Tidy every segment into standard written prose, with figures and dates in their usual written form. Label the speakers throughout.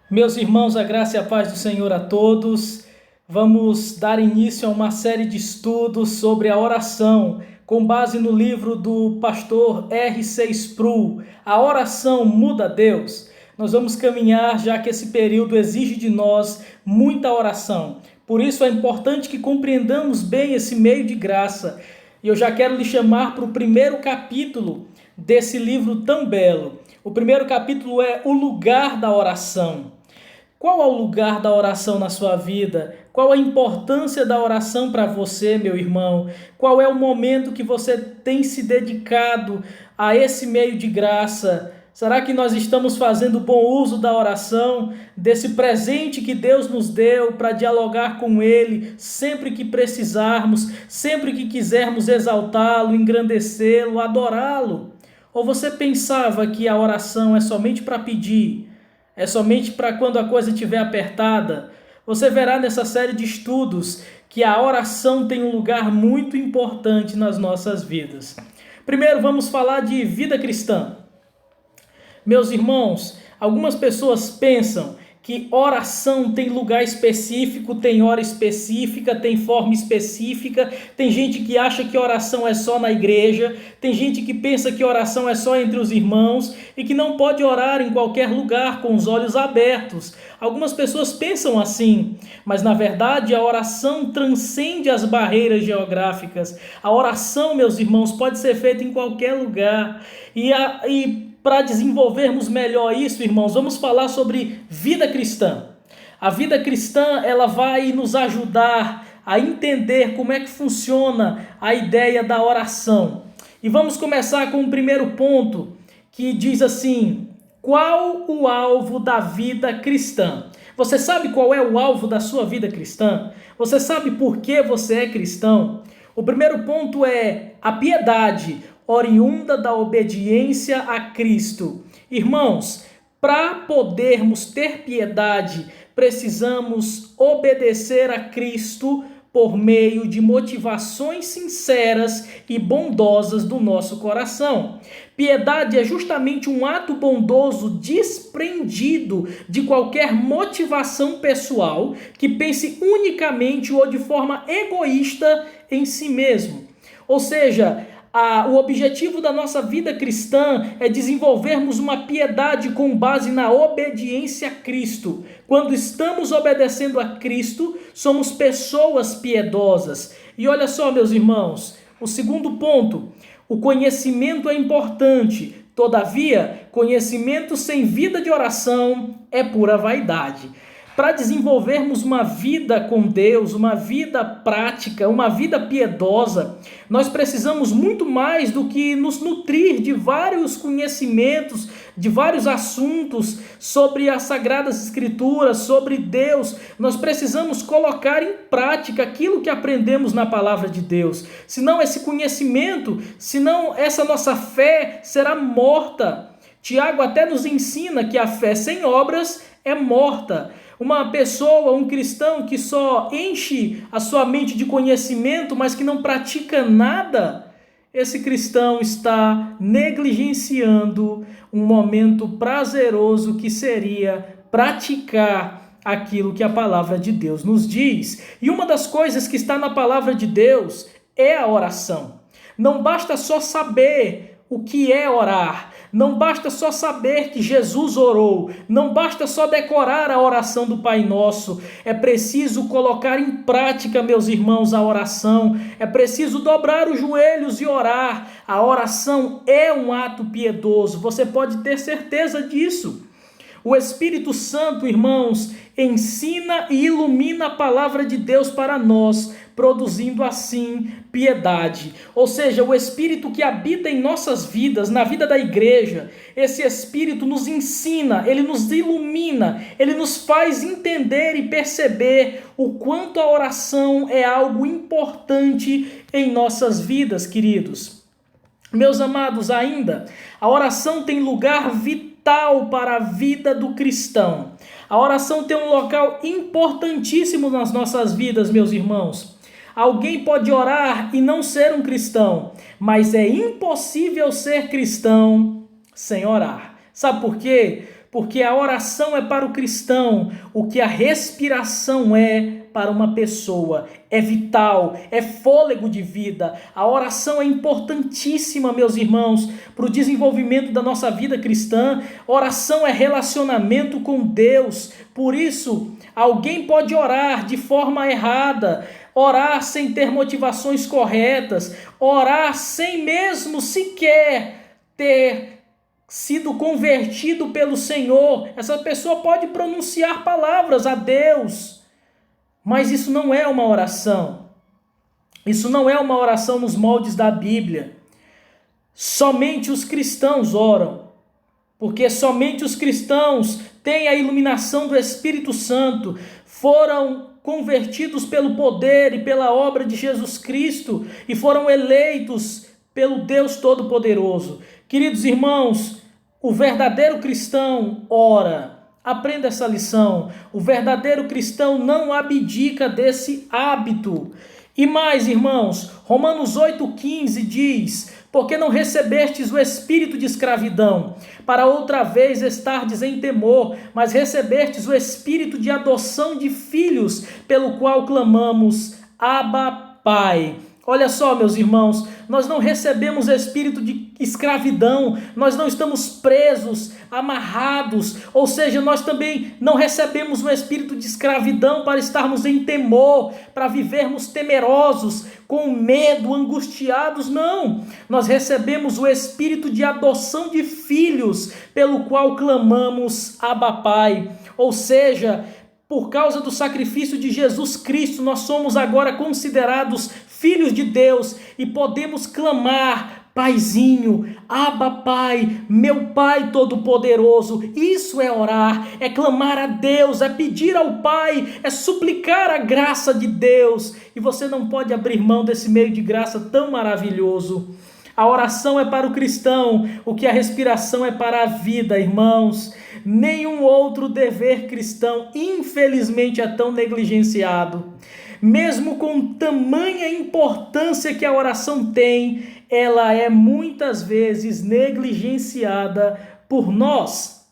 Speaker 1: Meus irmãos, a graça e a paz do Senhor a todos. Vamos dar início a uma série de estudos sobre a oração, com base no livro do pastor R.C. Sproul, A Oração Muda Deus. Nós vamos caminhar, já que esse período exige de nós muita oração. Por isso é importante que compreendamos bem esse meio de graça. E eu já quero lhe chamar para o primeiro capítulo desse livro tão belo. O primeiro capítulo é O Lugar da Oração. Qual é o lugar da oração na sua vida? Qual a importância da oração para você, meu irmão? Qual é o momento que você tem se dedicado a esse meio de graça? Será que nós estamos fazendo bom uso da oração, desse presente que Deus nos deu para dialogar com Ele sempre que precisarmos, sempre que quisermos exaltá-lo, engrandecê-lo, adorá-lo? Ou você pensava que a oração é somente para pedir? É somente para quando a coisa estiver apertada? Você verá nessa série de estudos que a oração tem um lugar muito importante nas nossas vidas. Primeiro, vamos falar de vida cristã. Meus irmãos, algumas pessoas pensam que oração tem lugar específico, tem hora específica, tem forma específica. Tem gente que acha que oração é só na igreja, tem gente que pensa que oração é só entre os irmãos e que não pode orar em qualquer lugar com os olhos abertos. Algumas pessoas pensam assim, mas na verdade a oração transcende as barreiras geográficas. A oração, meus irmãos, pode ser feita em qualquer lugar. E para desenvolvermos melhor isso, irmãos, vamos falar sobre vida cristã. A vida cristã, ela vai nos ajudar a entender como é que funciona a ideia da oração. E vamos começar com o primeiro ponto, que diz assim: qual o alvo da vida cristã? Você sabe qual é o alvo da sua vida cristã? Você sabe por que você é cristão? O primeiro ponto é a piedade, oriunda da obediência a Cristo. Irmãos, para podermos ter piedade, precisamos obedecer a Cristo por meio de motivações sinceras e bondosas do nosso coração. Piedade é justamente um ato bondoso desprendido de qualquer motivação pessoal que pense unicamente ou de forma egoísta em si mesmo. Ou seja, o objetivo da nossa vida cristã é desenvolvermos uma piedade com base na obediência a Cristo. Quando estamos obedecendo a Cristo, somos pessoas piedosas. E olha só, meus irmãos, o segundo ponto: o conhecimento é importante. Todavia, conhecimento sem vida de oração é pura vaidade. Para desenvolvermos uma vida com Deus, uma vida prática, uma vida piedosa, nós precisamos muito mais do que nos nutrir de vários conhecimentos, de vários assuntos sobre as Sagradas Escrituras, sobre Deus. Nós precisamos colocar em prática aquilo que aprendemos na palavra de Deus. Senão esse conhecimento, senão essa nossa fé será morta. Tiago até nos ensina que a fé sem obras é morta. Uma pessoa, um cristão que só enche a sua mente de conhecimento, mas que não pratica nada, esse cristão está negligenciando um momento prazeroso que seria praticar aquilo que a palavra de Deus nos diz. E uma das coisas que está na palavra de Deus é a oração. Não basta só saber o que é orar. Não basta só saber que Jesus orou, não basta só decorar a oração do Pai Nosso, é preciso colocar em prática, meus irmãos, a oração, é preciso dobrar os joelhos e orar. A oração é um ato piedoso, você pode ter certeza disso. O Espírito Santo, irmãos, ensina e ilumina a palavra de Deus para nós, produzindo assim piedade. Ou seja, o Espírito que habita em nossas vidas, na vida da igreja, esse Espírito nos ensina, ele nos ilumina, ele nos faz entender e perceber o quanto a oração é algo importante em nossas vidas, queridos. Meus amados, ainda, a oração tem lugar vital para a vida do cristão. A oração tem um local importantíssimo nas nossas vidas, meus irmãos. Alguém pode orar e não ser um cristão, mas é impossível ser cristão sem orar. Sabe por quê? Porque a oração é para o cristão o que a respiração é para uma pessoa. É vital, é fôlego de vida. A oração é importantíssima, meus irmãos, para o desenvolvimento da nossa vida cristã. Oração é relacionamento com Deus. Por isso, alguém pode orar de forma errada, orar sem ter motivações corretas, orar sem mesmo sequer ter sido convertido pelo Senhor. Essa pessoa pode pronunciar palavras a Deus, mas isso não é uma oração. Isso não é uma oração nos moldes da Bíblia. Somente os cristãos oram, porque somente os cristãos têm a iluminação do Espírito Santo, foram convertidos pelo poder e pela obra de Jesus Cristo e foram eleitos pelo Deus Todo-Poderoso. Queridos irmãos, o verdadeiro cristão ora. Aprenda essa lição. O verdadeiro cristão não abdica desse hábito. E mais, irmãos, Romanos 8,15 diz: porque não recebestes o espírito de escravidão, para outra vez estardes em temor, mas recebestes o espírito de adoção de filhos, pelo qual clamamos, Abba, Pai. Olha só, meus irmãos, nós não recebemos espírito de escravidão, nós não estamos presos, amarrados, ou seja, nós também não recebemos o espírito de escravidão para estarmos em temor, para vivermos temerosos, com medo, angustiados, não. Nós recebemos o espírito de adoção de filhos, pelo qual clamamos, Abba, Pai. Ou seja, por causa do sacrifício de Jesus Cristo, nós somos agora considerados filhos de Deus e podemos clamar, Paizinho, Abba, Pai, meu Pai Todo-Poderoso. Isso é orar, é clamar a Deus, é pedir ao Pai, é suplicar a graça de Deus. E você não pode abrir mão desse meio de graça tão maravilhoso. A oração é para o cristão, o que a respiração é para a vida, irmãos. Nenhum outro dever cristão, infelizmente, é tão negligenciado. Mesmo com tamanha importância que a oração tem, ela é muitas vezes negligenciada por nós.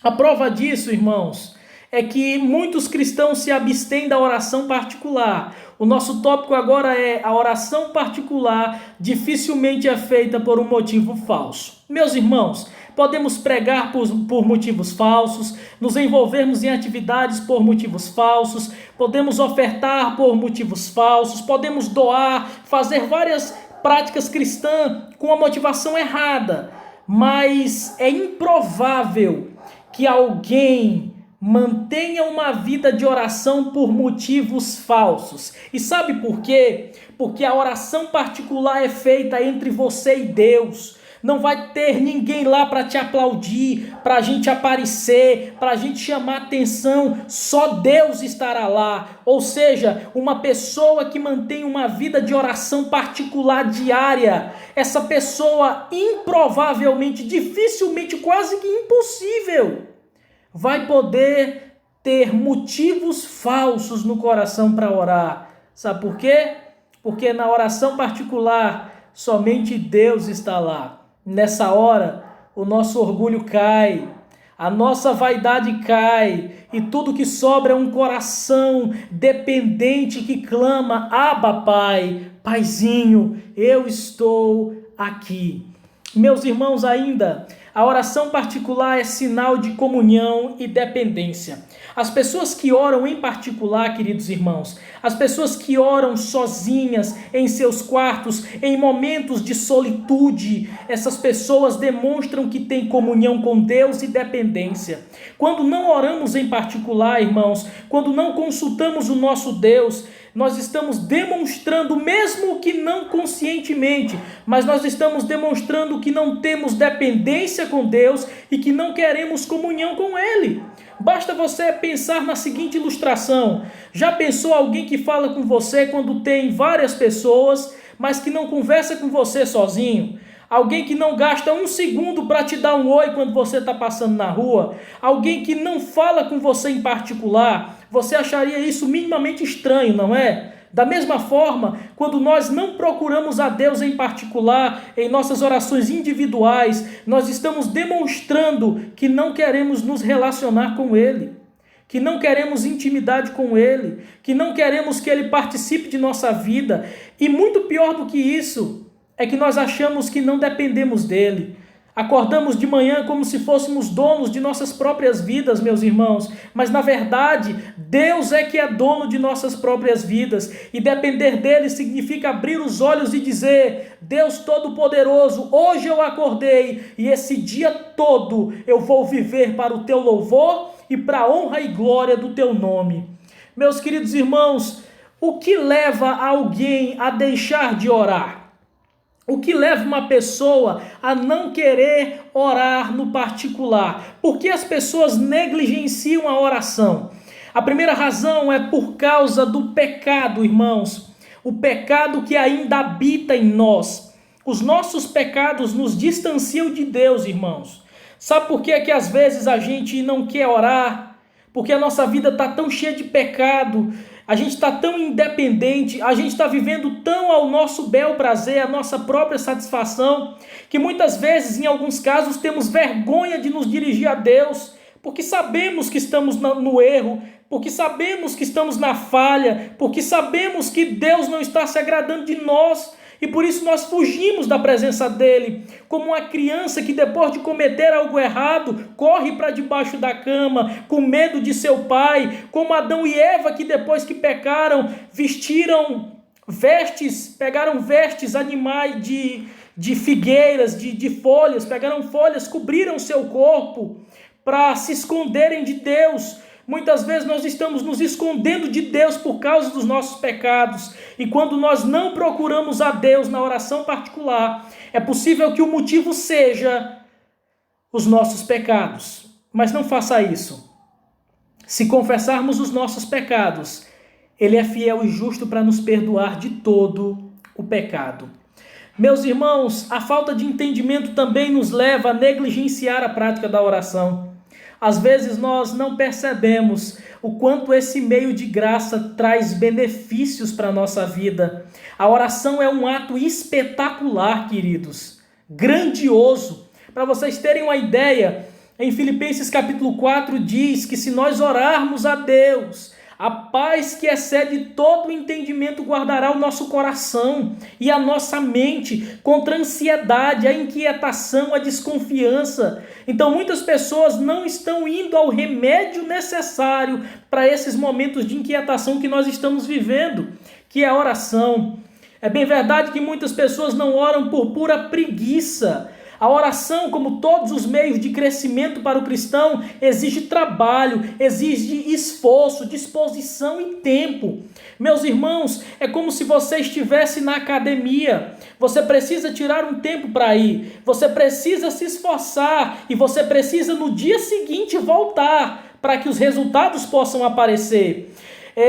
Speaker 1: A prova disso, irmãos, é que muitos cristãos se abstêm da oração particular. O nosso tópico agora é: a oração particular dificilmente é feita por um motivo falso. Meus irmãos, podemos pregar por motivos falsos, nos envolvermos em atividades por motivos falsos, podemos ofertar por motivos falsos, podemos doar, fazer várias práticas cristãs com a motivação errada, mas é improvável que alguém mantenha uma vida de oração por motivos falsos. E sabe por quê? Porque a oração particular é feita entre você e Deus. Não vai ter ninguém lá para te aplaudir, para a gente aparecer, para a gente chamar atenção. Só Deus estará lá. Ou seja, uma pessoa que mantém uma vida de oração particular diária, essa pessoa improvavelmente, dificilmente, quase que impossível, vai poder ter motivos falsos no coração para orar. Sabe por quê? Porque na oração particular, somente Deus está lá. Nessa hora, o nosso orgulho cai, a nossa vaidade cai, e tudo que sobra é um coração dependente que clama, Abba, Pai, Paizinho, eu estou aqui. Meus irmãos, ainda, a oração particular é sinal de comunhão e dependência. As pessoas que oram em particular, queridos irmãos, as pessoas que oram sozinhas em seus quartos, em momentos de solitude, essas pessoas demonstram que têm comunhão com Deus e dependência. Quando não oramos em particular, irmãos, quando não consultamos o nosso Deus, nós estamos demonstrando, mesmo que não conscientemente, mas nós estamos demonstrando que não temos dependência com Deus e que não queremos comunhão com Ele. Basta você pensar na seguinte ilustração. Já pensou alguém que fala com você quando tem várias pessoas, mas que não conversa com você sozinho? Alguém que não gasta um segundo para te dar um oi quando você está passando na rua? Alguém que não fala com você em particular? Você acharia isso minimamente estranho, não é? Da mesma forma, quando nós não procuramos a Deus em particular, em nossas orações individuais, nós estamos demonstrando que não queremos nos relacionar com Ele, que não queremos intimidade com Ele, que não queremos que Ele participe de nossa vida. E muito pior do que isso, é que nós achamos que não dependemos dEle. Acordamos de manhã como se fôssemos donos de nossas próprias vidas, meus irmãos, mas na verdade, Deus é que é dono de nossas próprias vidas, e depender dele significa abrir os olhos e dizer: Deus Todo-Poderoso, hoje eu acordei e esse dia todo eu vou viver para o teu louvor e para a honra e glória do teu nome. Meus queridos irmãos, o que leva alguém a deixar de orar? O que leva uma pessoa a não querer orar no particular? Por que as pessoas negligenciam a oração? A primeira razão é por causa do pecado, irmãos. O pecado que ainda habita em nós. Os nossos pecados nos distanciam de Deus, irmãos. Sabe por que é que às vezes a gente não quer orar? Porque a nossa vida está tão cheia de pecado, a gente está tão independente, a gente está vivendo tão ao nosso bel prazer, a nossa própria satisfação, que muitas vezes, em alguns casos, temos vergonha de nos dirigir a Deus, porque sabemos que estamos no erro, porque sabemos que estamos na falha, porque sabemos que Deus não está se agradando de nós, e por isso nós fugimos da presença dele, como uma criança que depois de cometer algo errado, corre para debaixo da cama, com medo de seu pai, como Adão e Eva que depois que pecaram, vestiram vestes, pegaram vestes animais de figueiras, de folhas, pegaram folhas, cobriram seu corpo para se esconderem de Deus. Muitas vezes nós estamos nos escondendo de Deus por causa dos nossos pecados. E quando nós não procuramos a Deus na oração particular, é possível que o motivo seja os nossos pecados. Mas não faça isso. Se confessarmos os nossos pecados, Ele é fiel e justo para nos perdoar de todo o pecado. Meus irmãos, a falta de entendimento também nos leva a negligenciar a prática da oração. Às vezes nós não percebemos o quanto esse meio de graça traz benefícios para a nossa vida. A oração é um ato espetacular, queridos, grandioso. Para vocês terem uma ideia, em Filipenses capítulo 4 diz que se nós orarmos a Deus, a paz que excede todo o entendimento guardará o nosso coração e a nossa mente contra a ansiedade, a inquietação, a desconfiança. Então muitas pessoas não estão indo ao remédio necessário para esses momentos de inquietação que nós estamos vivendo, que é a oração. É bem verdade que muitas pessoas não oram por pura preguiça. A oração, como todos os meios de crescimento para o cristão, exige trabalho, exige esforço, disposição e tempo. Meus irmãos, é como se você estivesse na academia. Você precisa tirar um tempo para ir, você precisa se esforçar e você precisa no dia seguinte voltar para que os resultados possam aparecer.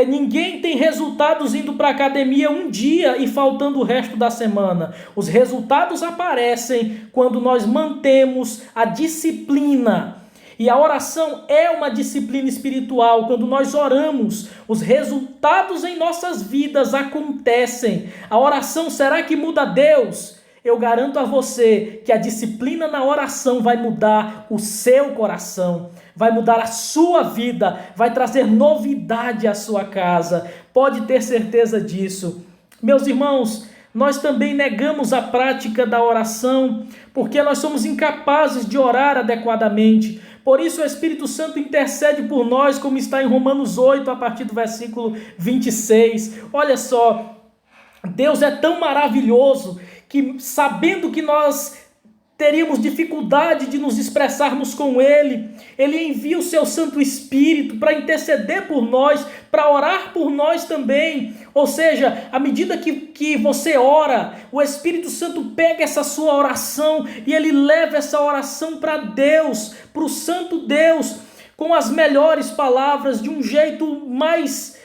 Speaker 1: Ninguém tem resultados indo para a academia um dia e faltando o resto da semana. Os resultados aparecem quando nós mantemos a disciplina. E a oração é uma disciplina espiritual. Quando nós oramos, os resultados em nossas vidas acontecem. A oração, será que muda Deus? Eu garanto a você que a disciplina na oração vai mudar o seu coração, vai mudar a sua vida, vai trazer novidade à sua casa. Pode ter certeza disso. Meus irmãos, nós também negamos a prática da oração porque nós somos incapazes de orar adequadamente. Por isso o Espírito Santo intercede por nós, como está em Romanos 8, a partir do versículo 26. Olha só, Deus é tão maravilhoso que, sabendo que nós teríamos dificuldade de nos expressarmos com Ele, Ele envia o seu Santo Espírito para interceder por nós, para orar por nós também. Ou seja, à medida que você ora, o Espírito Santo pega essa sua oração e Ele leva essa oração para Deus, para o Santo Deus, com as melhores palavras, de um jeito mais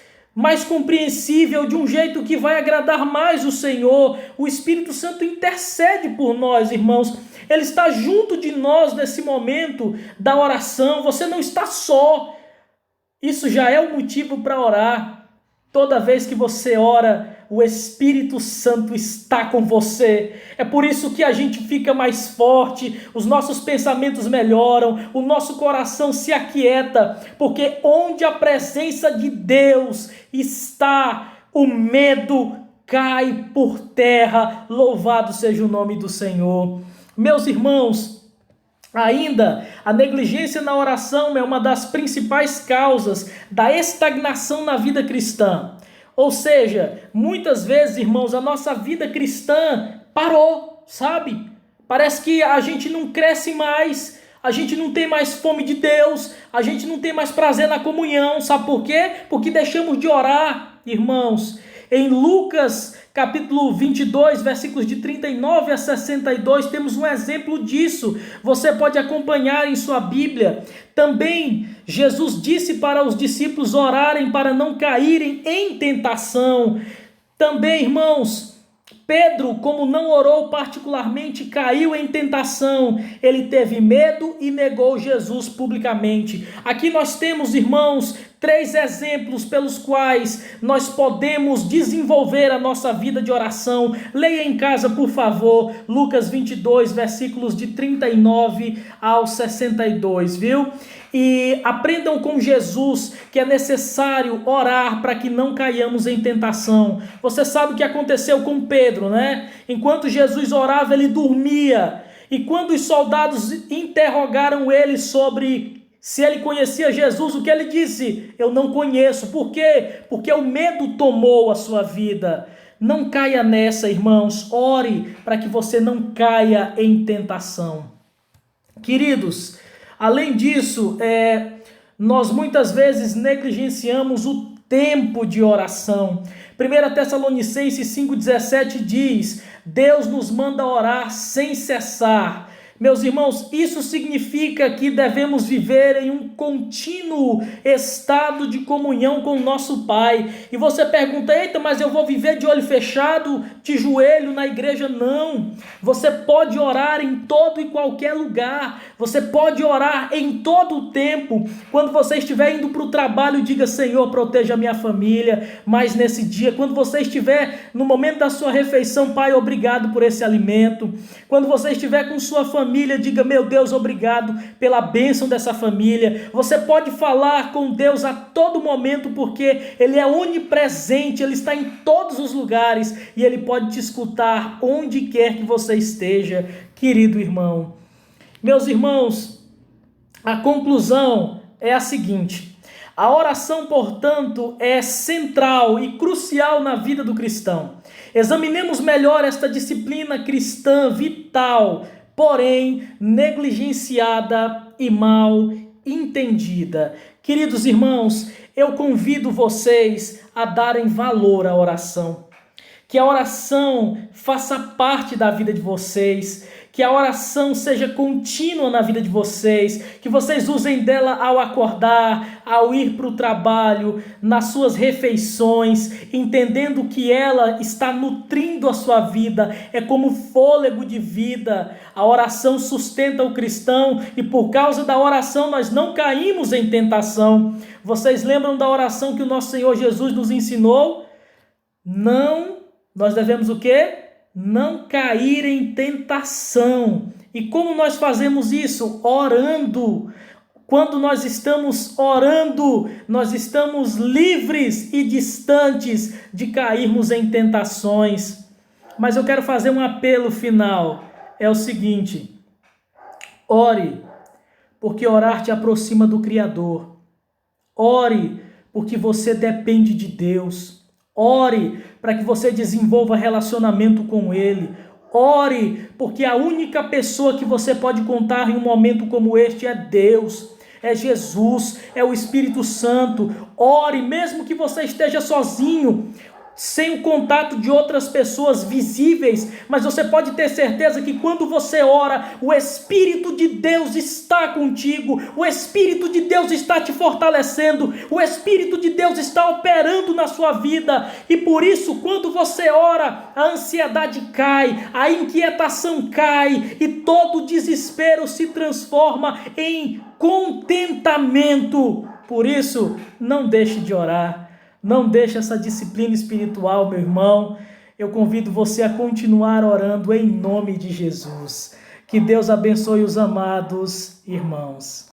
Speaker 1: compreensível, de um jeito que vai agradar mais o Senhor. O Espírito Santo intercede por nós, irmãos. Ele está junto de nós nesse momento da oração. Você não está só. Isso já é o motivo para orar. Toda vez que você ora, o Espírito Santo está com você. É por isso que a gente fica mais forte, os nossos pensamentos melhoram, o nosso coração se aquieta, porque onde a presença de Deus está, o medo cai por terra. Louvado seja o nome do Senhor. Meus irmãos, ainda, a negligência na oração é uma das principais causas da estagnação na vida cristã. Ou seja, muitas vezes, irmãos, a nossa vida cristã parou, sabe? Parece que a gente não cresce mais, a gente não tem mais fome de Deus, a gente não tem mais prazer na comunhão. Sabe por quê? Porque deixamos de orar, irmãos. Em Lucas capítulo 22, versículos de 39 a 62, temos um exemplo disso. Você pode acompanhar em sua Bíblia. Também Jesus disse para os discípulos orarem para não caírem em tentação. Também, irmãos, Pedro, como não orou particularmente, caiu em tentação. Ele teve medo e negou Jesus publicamente. Aqui nós temos, irmãos, 3 exemplos pelos quais nós podemos desenvolver a nossa vida de oração. Leia em casa, por favor, Lucas 22, versículos de 39 ao 62, viu? E aprendam com Jesus que é necessário orar para que não caiamos em tentação. Você sabe o que aconteceu com Pedro, né? Enquanto Jesus orava, ele dormia. E quando os soldados interrogaram ele sobre se ele conhecia Jesus, o que ele disse? Eu não conheço. Por quê? Porque o medo tomou a sua vida. Não caia nessa, irmãos. Ore para que você não caia em tentação. Queridos, além disso, nós muitas vezes negligenciamos o tempo de oração. 1 Tessalonicenses 5,17 diz: Deus nos manda orar sem cessar. Meus irmãos, isso significa que devemos viver em um contínuo estado de comunhão com o nosso Pai. E você pergunta: eita, mas eu vou viver de olho fechado, de joelho na igreja? Não. Você pode orar em todo e qualquer lugar. Você pode orar em todo o tempo. Quando você estiver indo para o trabalho, diga: Senhor, proteja a minha família. Mas nesse dia, quando você estiver no momento da sua refeição, Pai, obrigado por esse alimento. Quando você estiver com sua família, diga: meu Deus, obrigado pela bênção dessa família. Você pode falar com Deus a todo momento, porque Ele é onipresente, Ele está em todos os lugares e Ele pode te escutar onde quer que você esteja, querido irmão. Meus irmãos, a conclusão é a seguinte: a oração, portanto, é central e crucial na vida do cristão. Examinemos melhor esta disciplina cristã vital, porém negligenciada e mal entendida. Queridos irmãos, eu convido vocês a darem valor à oração. Que a oração faça parte da vida de vocês, que a oração seja contínua na vida de vocês, que vocês usem dela ao acordar, ao ir para o trabalho, nas suas refeições, entendendo que ela está nutrindo a sua vida, é como fôlego de vida. A oração sustenta o cristão e por causa da oração nós não caímos em tentação. Vocês lembram da oração que o nosso Senhor Jesus nos ensinou? Nós devemos o quê? Não cair em tentação. E como nós fazemos isso? Orando. Quando nós estamos orando, nós estamos livres e distantes de cairmos em tentações. Mas eu quero fazer um apelo final. É o seguinte: ore, porque orar te aproxima do Criador. Ore, porque você depende de Deus. Ore para que você desenvolva relacionamento com Ele. Ore, porque a única pessoa que você pode contar em um momento como este é Deus, é Jesus, é o Espírito Santo. Ore, mesmo que você esteja sozinho, sem o contato de outras pessoas visíveis, mas você pode ter certeza que quando você ora, o Espírito de Deus está contigo, o Espírito de Deus está te fortalecendo, o Espírito de Deus está operando na sua vida, e por isso, quando você ora, a ansiedade cai, a inquietação cai, e todo o desespero se transforma em contentamento. Por isso, não deixe de orar. Não deixe essa disciplina espiritual, meu irmão. Eu convido você a continuar orando em nome de Jesus. Que Deus abençoe os amados irmãos.